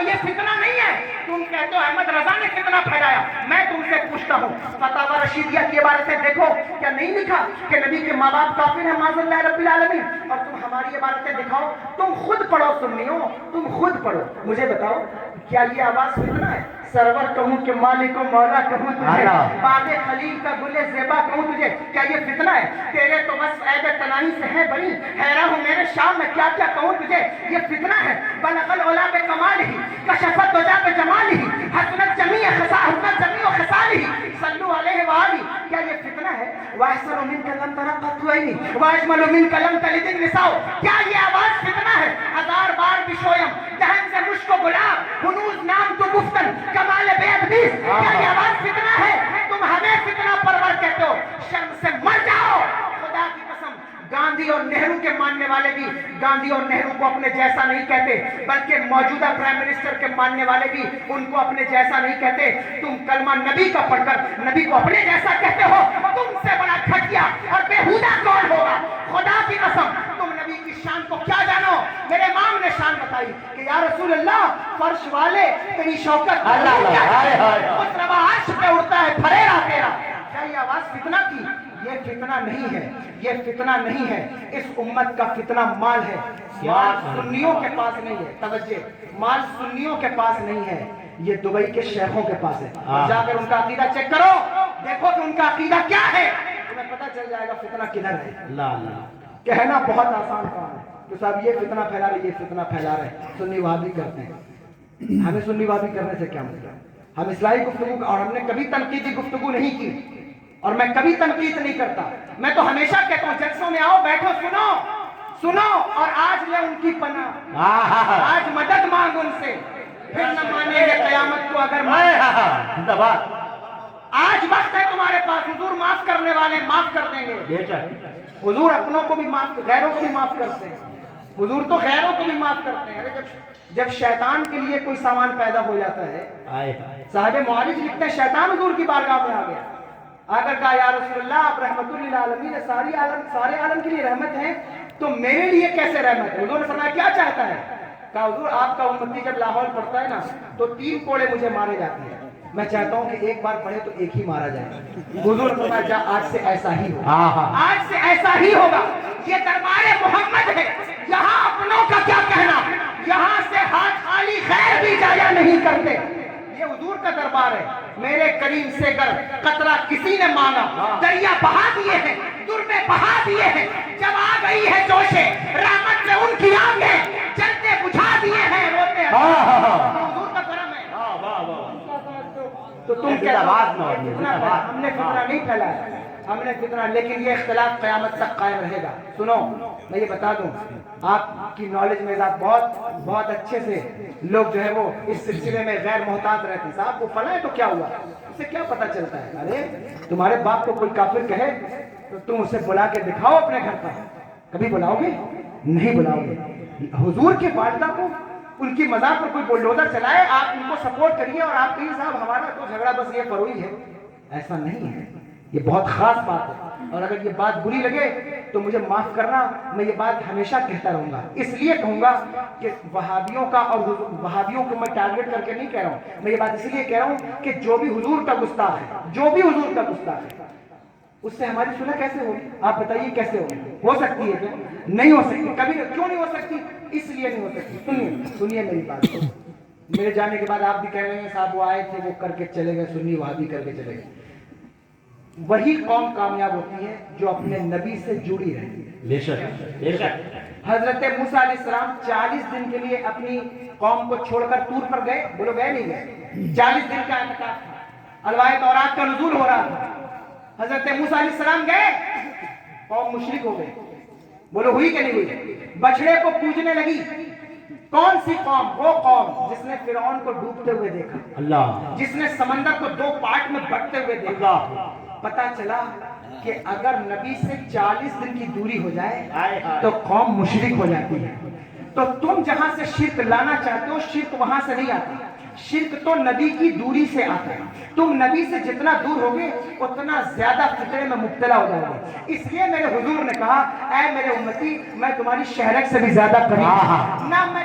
یہ فتنہ نہیں ہے. تم کہتے ہو احمد رضا نے فتنہ پھیلایا. میں تم سے پوچھتا ہوں فتاوی رشیدیہ کی عبارتیں دیکھو, کیا نہیں لکھا کہ نبی کے ماں باپ کافر ہیں معاذ اللہ رب العالمین؟ اور تم ہماری عبارتیں دکھاؤ. تم خود پڑھو سنیو, تم خود پڑھو. مجھے بتاؤ کیا یہ آواز فتنہ ہے؟ سرور کہوں کہ مالک و مولا کہوں تجھے, باغ خلیل کا گل زیبا کہوں تجھے, کیا یہ فتنہ ہے؟ تیرے تو بس عیب تناہی سے ہے بڑی, حیران ہوں میرے شام میں کیا کیا کہوں تجھے, یہ فتنہ ہے. بلغ العلا بکمالہ کشفت دجا بجمالہ حسنت جمیع خصالہ صلوا علیہ وآلہ. کیا یہ فتنہ ہے؟ واحسن منک لم تر قط عینی واجمل منک لم تلد النساء. کیا یہ آواز فتنہ ہے؟ ہزار بار بشویم دہن سے مشک و گلاب ہنوز نام تو گفتن کمال بے ادبیس. کیا یہ آواز فتنہ ہے؟ تم ہمیں فتنہ پرور کہتے ہو, شرم سے مر جاؤ. خدا کی قسم گاندھی اور نہرو کے ماننے والے بھی گاندھی اور نہرو کو اپنے جیسا نہیں کہتے, بلکہ موجودہ پرائم منسٹر کے ماننے والے بھی ان کو اپنے جیسا نہیں کہتے. تم کلمہ نبی کا پڑھ کر نبی کو اپنے جیسا کہتے ہو. تم سے بڑا گھٹیا اور بیہودہ کون ہوگا؟ خدا کی قسم تم نبی کی شان کو کیا جانو؟ میرے امام نے شان بتائی کہ یا رسول اللہ فرش والے تیری شوکت اس روا عرش پہ اڑتا ہے پھریرا تیرا. کیا یہ آواز فتنہ کی؟ یہ فتنہ نہیں ہے, یہ فتنہ نہیں ہے. اس امت کا فتنہ مال ہے. مال سنیوں کے پاس نہیں ہے. توجہ, مال سنیوں کے پاس نہیں ہے, یہ دبئی کے شیخوں کے پاس ہے. جا کر ان کا عقیدہ چیک کرو, دیکھو کہ ان کا عقیدہ کیا ہے, تمہیں پتہ چل جائے گا فتنہ کدھر ہے. کہنا بہت آسان کام ہے کہ صاحب یہ فتنہ پھیلا رہے, یہ فتنہ پھیلا رہے, سنی وہابی کرتے ہیں. ہمیں سنی وہابی کرنے سے کیا مطلب؟ ہم اصلاحی گفتگو, اور ہم نے کبھی تنقیدی گفتگو نہیں کی, اور میں کبھی تنقید نہیں کرتا. میں تو ہمیشہ کہتا ہوں جلسوں میں آؤ, بیٹھو, سنو, اور آج لے ان کی پناہ, آج مدد مانگ ان سے, پھر نہ مانیں گے قیامت کو اگر آج وقت ہے تمہارے پاس. حضور معاف کرنے والے معاف کر دیں گے. حضور اپنوں کو بھی معاف, غیروں کو بھی معاف کرتے ہیں. حضور تو غیروں کو بھی معاف کرتے ہیں. جب شیطان کے لیے کوئی سامان پیدا ہو جاتا ہے, صاحب معالج لکھتے ہیں شیطان حضور کی بارگاہ میں آ گیا, آ کر کہا یا رسول اللہ آپ رحمت للعالمین, سارے عالم کے لیے رحمت ہیں, تو میرے لیے کیسے رحمت ہے؟ حضور نے فرمایا کیا چاہتا ہے؟ کہا حضور آپ کا امتی جب لاہور پڑھتا ہے نا تو 3 کوڑے مجھے مارے جاتے ہیں, میں چاہتا ہوں کہ ایک بار پڑھے تو ایک ہی مارا جائے. حضور نے فرمایا جا آج سے ایسا ہی ہوگا, آج سے ایسا ہی ہوگا. یہ دربار محمد ہے, یہاں اپنوں کا کیا کہنا, یہاں سے ہاتھ خالی خیر بھی جایا نہیں کرتے. یہ حضور کا دربار ہے. میرے کریم سے گر قطرہ کسی نے مانگا, دریا بہا دیے ہیں, دربے بہا دیے ہیں. جب آ گئی ہے جوشے رحمت میں ان کی آنکھیں, جلتے بجھا دیے ہیں, روتے ہیں. حضور کا کرم ہے. تو تم کیا ہم نے فتنہ نہیں پھیلایا, ہم نے فتنہ, لیکن یہ اختلاف قیامت تک قائم رہے گا. سنو میں یہ بتا دوں, آپ کی نالج میں بہت اچھے سے لوگ جو ہے وہ اس سلسلے میں غیر محتاط رہتے ہیں. صاحب وہ فلاں ہے تو کیا ہوا, اس سے کیا پتہ چلتا ہے؟ ارے تمہارے باپ کو کوئی کافر کہے تو تم اسے بلا کے دکھاؤ اپنے گھر پر, کبھی بلاؤ گے؟ نہیں بلاؤ گے. حضور کے والدہ کو ان کی مزاح پر کوئی بلڈوزر چلائے, آپ ان کو سپورٹ کریے اور آپ کہیں صاحب ہمارا تو جھگڑا بس یہ فروئی ہے. ایسا نہیں ہے, یہ بہت خاص بات ہے. اور اگر یہ بات بری لگے تو مجھے معاف کرنا, میں یہ بات ہمیشہ کہتا رہوں گا. اس لیے کہوں گا کہ وہابیوں کا, اور وہابیوں کو میں ٹارگٹ کر کے نہیں کہہ رہا ہوں, میں یہ بات اس لیے کہہ رہا ہوں کہ جو بھی حضور کا گستاخ ہے, جو بھی حضور کا گستاخ ہے, اس سے ہماری صلح کیسے ہوگی؟ آپ بتائیے کیسے ہوگی؟ ہو سکتی ہے کیا؟ نہیں ہو سکتی. کبھی کیوں نہیں ہو سکتی؟ اس لیے نہیں ہو سکتی. سنیے میری بات کو. میرے جانے کے بعد آپ بھی کہہ رہے ہیں صاحب وہ آئے تھے وہ کر کے چلے گئے, سنی وہابی کر کے چلے گئے. وہی قوم کامیاب ہوتی ہے جو اپنے نبی سے جڑی رہتی ہے. بے شک. حضرت موسیٰ علیہ السلام 40 دن کے لیے اپنی قوم کو چھوڑ کر طور پر گئے, بولو گئے نہیں گئے؟ 40 دن کا اعتکاف تھا, الواح تورات کا نزول ہو رہا تھا. حضرت موسیٰ علیہ السلام گئے, قوم مشرک ہو گئی, بولو ہوئی کہ نہیں ہوئی؟ بچڑے کو پوجنے لگی. کون سی قوم؟ وہ قوم جس نے فرعون کو ڈوبتے ہوئے دیکھا, اللہ, جس نے سمندر کو 2 پارٹ میں بٹتے ہوئے دیکھا. پتا چلا کہ اگر نبی سے 40 دن کی دوری ہو جائے تو قوم مشرک ہو جاتی ہے. تو تم جہاں سے شرک لانا چاہتے ہو, شرک وہاں سے نہیں آتی, شرک تو نبی کی دوری سے آتا ہے. تم نبی سے جتنا دور ہوگے اتنا زیادہ فطرے میں مبتلا ہو جاؤ گے. اس لیے میرے حضور نے کہا اے میرے امتی, میں تمہاری شہرک سے بھی زیادہ قریب, نہ میں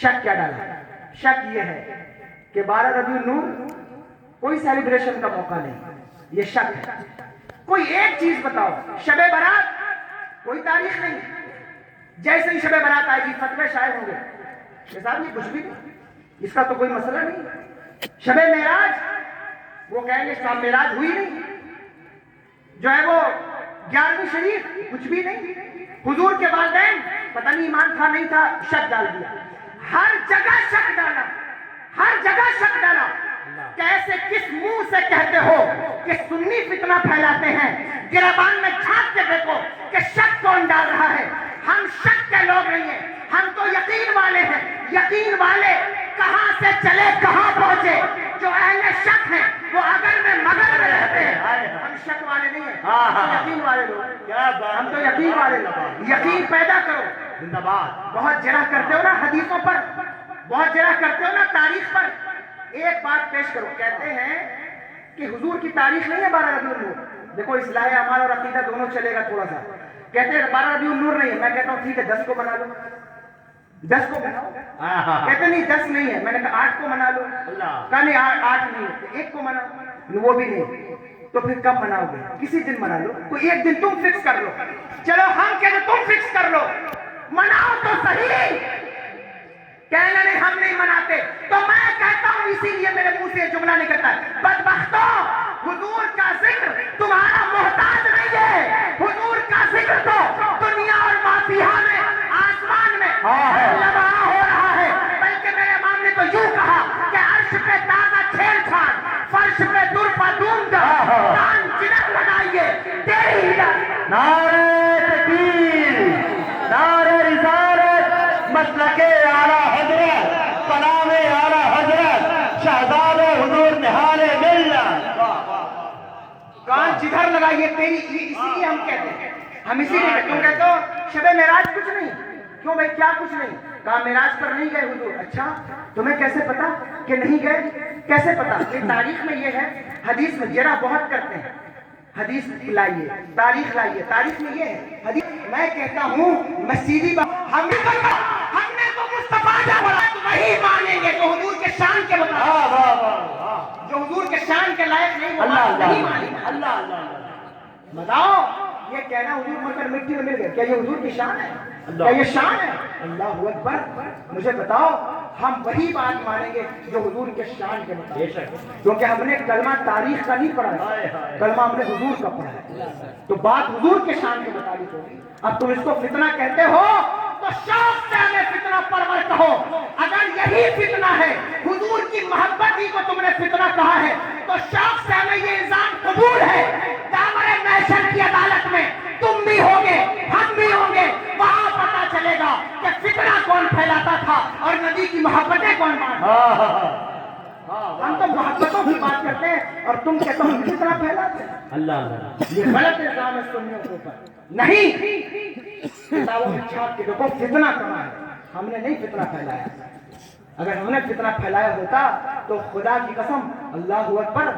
شک کیا ڈالا؟ شک یہ ہے کہ 12 ربیع النور کوئی سیلیبریشن کا موقع نہیں، یہ شک ہے۔ کوئی ایک چیز بتاؤ، شب برات کوئی تاریخ نہیں، جیسے ہی شب برات آئے گی فتوے شائع ہوں گے کہ صاحب یہ کچھ بھی نہیں، اس کا تو کوئی مسئلہ نہیں۔ شب معراج وہ کہیں گے صاحب معراج ہوئی نہیں، جو ہے وہ 11ویں شریف کچھ بھی نہیں، حضور کے والدین پتہ نہیں ایمان تھا نہیں تھا، شک ڈال دیا، ہر جگہ شک ڈالا، ہر جگہ شک ڈالا۔ کیسے کس منہ سے کہتے ہو کہ سنی فتنہ پھیلاتے ہیں؟ گریبان میں جھانک کے دیکھو کہ شک کون ڈال رہا ہے۔ ہم شک کے لوگ نہیں ہیں، ہم تو یقین والے ہیں۔ یقین والے کہاں سے چلے کہاں پہنچے؟ جو اہل شک ہیں وہ اگر میں مگر میں رہتے ہیں۔ ہم شک والے نہیں ہیں، ہم یقین والے لوگ، ہم تو یقین والے لوگ۔ یقین پیدا کرو، زندہ باد۔ بہت جرح کرتے ہو نا حدیثوں پر، بہت جرح کرتے ہو نا تاریخ پر۔ ایک بات پیش کرو، کہتے ہیں کہ حضور کی تاریخ نہیں ہے 12 ربیع النور۔ دیکھو اصلاح اعمال اور عقیدہ دونوں چلے گا تھوڑا سا۔ کہتے ہیں 12 ربیع النور نہیں ہے، میں کہتا ہوں ٹھیک ہے 10 کو منا لو، 10 کو مناؤ۔ کہتے نہیں 10 نہیں ہے، میں نے کہا 8 کو منا لو، کہا نہیں 8 نہیں ہے، 1 کو مناؤ، وہ بھی نہیں، تو پھر کب مناؤ گے؟ کسی دن منا لو، کوئی ایک دن تم فکس کر لو۔ چلو ہم کہتے تم فکس کر لو، مناؤ تو صحیح۔ کہنا نہیں ہم نہیں مناتے، تو میں کہتا ہوں اسی لیے میرے منہ سے یہ جملہ نکلتا ہے، بدبختو حضور کا ذکر تمہارا محتاج نہیں ہے۔ حضور کا ذکر تو دنیا اور مافیہ میں، آسمان میں لبا ہو رہا ہے۔ بلکہ میرے امام نے تو یوں کہا کہ عرش پہ تازہ چھیڑ چھاڑ، فرش پہ درپا دوں گا، کان چنک لگائیے تیری ہدایت۔ نعرہ تکبیر، نعرہ رسالت، مسلک اعلیٰ حضرت، کلام اعلیٰ حضرت، شہزاد حضور نہال ملت۔ کان جدھر لگائیے تیری، اسی لیے ہم کہتے ہیں، ہم اسی لیے کیوں کہتے ہو شب معراج کچھ نہیں؟ کیوں بھائی کیا کچھ نہیں؟ کہا معراج پر نہیں گئے حضور۔ اچھا تمہیں کیسے پتا کہ نہیں گئے؟ کیسے پتا؟ یہ تاریخ میں یہ ہے، حدیث میں جرح بہت کرتے ہیں، حدیث لائیے، تاریخ لائیے، تاریخ میں یہ ہے حدیث۔ میں کہتا ہوں میں سیدھی بات، ہم نے تو مصطفیٰ جب وہی مانیں گے تو حضور کے شان کے مطابق، جو حضور کے شان کے لائق نہیں وہ نہیں مانیں گے۔ اللہ اللہ، بتاؤ یہ کہنا حضور مر کر مٹی میں مل گئے، کیا یہ حضور کی شان ہے؟ کیا یہ شان ہے؟ اللہ اکبر۔ مجھے بتاؤ ہم وہی بات مانیں گے جو حضور کے شان کے مطابق، کیونکہ ہم نے کلمہ تاریخ کا نہیں پڑھا ہے، کلمہ ہم نے حضور کا پڑھا ہے، تو بات حضور کے شان کے مطابق ہوگی۔ اب تم اس کو فتنہ کہتے ہو تو شوق سے ہمیں فتنہ پرور کہو۔ اگر یہی فتنہ ہے، حضور کی محبت ہی کو تم نے فتنہ کہا ہے، تو شوق سے ہمیں یہ الزام قبول ہے، دامن محشر کی عدالت میں تم بھی ہوگے ہم بھی ہوں گے، وہاں پتہ چلے گا کہ فتنہ کون پھیلاتا تھا اور نبی کی محبتیں کون مانتا۔ ہم تو محبتوں کی بات کرتے ہیں اور تم کہتے ہو فتنہ پھیلاتے ہیں۔ اللہ اللہ، یہ غلط الزام ہے سنیوں کے اوپر۔ نہیں، کتابوں میں چھاپ کے دیکھو فتنہ کہاں ہے، ہم نے نہیں فتنہ پھیلایا۔ اگر ہم نے فتنہ پھیلایا ہوتا تو خدا کی قسم اللہ اکبر،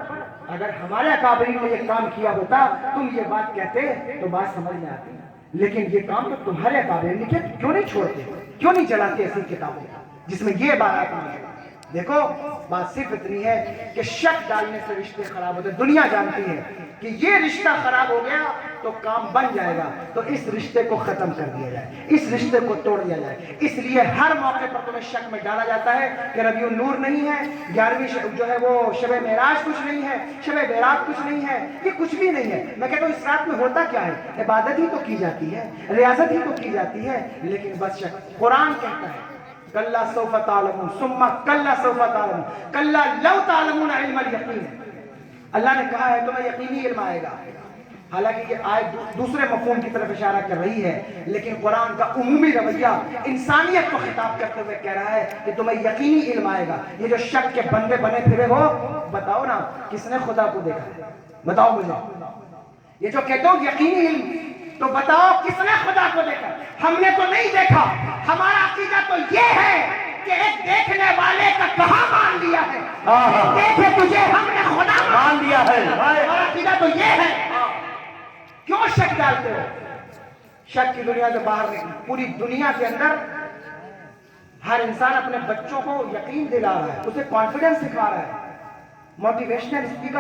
اگر ہمارے اکابرین نے یہ کام کیا ہوتا تم یہ بات کہتے تو بات سمجھ میں آتی، لیکن یہ کام تو تمہارے اکابرین نے کیا، کیوں نہیں چھوڑتے، کیوں نہیں جلاتے ایسی کتابیں جس میں یہ بات آتی ہے؟ دیکھو بات صرف اتنی ہے کہ شک ڈالنے سے رشتے خراب ہوتے ہیں۔ دنیا جانتی ہے کہ یہ رشتہ خراب ہو گیا تو کام بن جائے گا، تو اس رشتے کو ختم کر دیا جائے، اس رشتے کو توڑ دیا جائے۔ اس لیے ہر موقع پر تمہیں شک میں ڈالا جاتا ہے کہ ربیع النور نہیں ہے، 11ویں جو ہے وہ شب معراج کچھ نہیں ہے، شب بیراط کچھ نہیں ہے، یہ کچھ بھی نہیں ہے۔ میں کہتا ہوں اس رات میں ہوتا کیا ہے؟ عبادت ہی تو کی جاتی ہے، ریاضت ہی تو کی جاتی ہے، لیکن بس شک۔ قرآن کہتا ہے کلا سوف تعلمون ثم کلا سوف تعلمون کلا لو تعلمون علم الیقین۔ اللہ نے کہا ہے تمہیں یقینی علم آئے گا، حالانکہ یہ آیت دوسرے مفہوم کی طرف اشارہ کر رہی ہے، لیکن قرآن کا عمومی رویہ انسانیت کو خطاب کرتے ہوئے کہہ رہا ہے کہ تمہیں یقینی علم آئے گا۔ یہ جو شک کے بندے بنے پھرے ہو، بتاؤ نا کس نے خدا کو دیکھا ہے؟ بتاؤ مجھے، یہ جو کہتے ہو یقینی علم، تو بتاؤ کس نے خدا کو دیکھا؟ ہم نے تو نہیں دیکھا۔ ہمارا عقیدہ تو یہ ہے کہ ایک دیکھنے والے کا کہاں مان لیا ہے، دیکھے تجھے ہم نے خدا مان لیا ہے۔ ہمارا عقیدہ تو یہ ہے۔ کیوں شک ڈالتے ہو؟ شک کی دنیا سے باہر نکل، پوری دنیا کے اندر ہر انسان اپنے بچوں کو یقین دلا رہا ہے، اسے کانفیڈنس سکھا رہا ہے، موٹیویشنل اسپیکر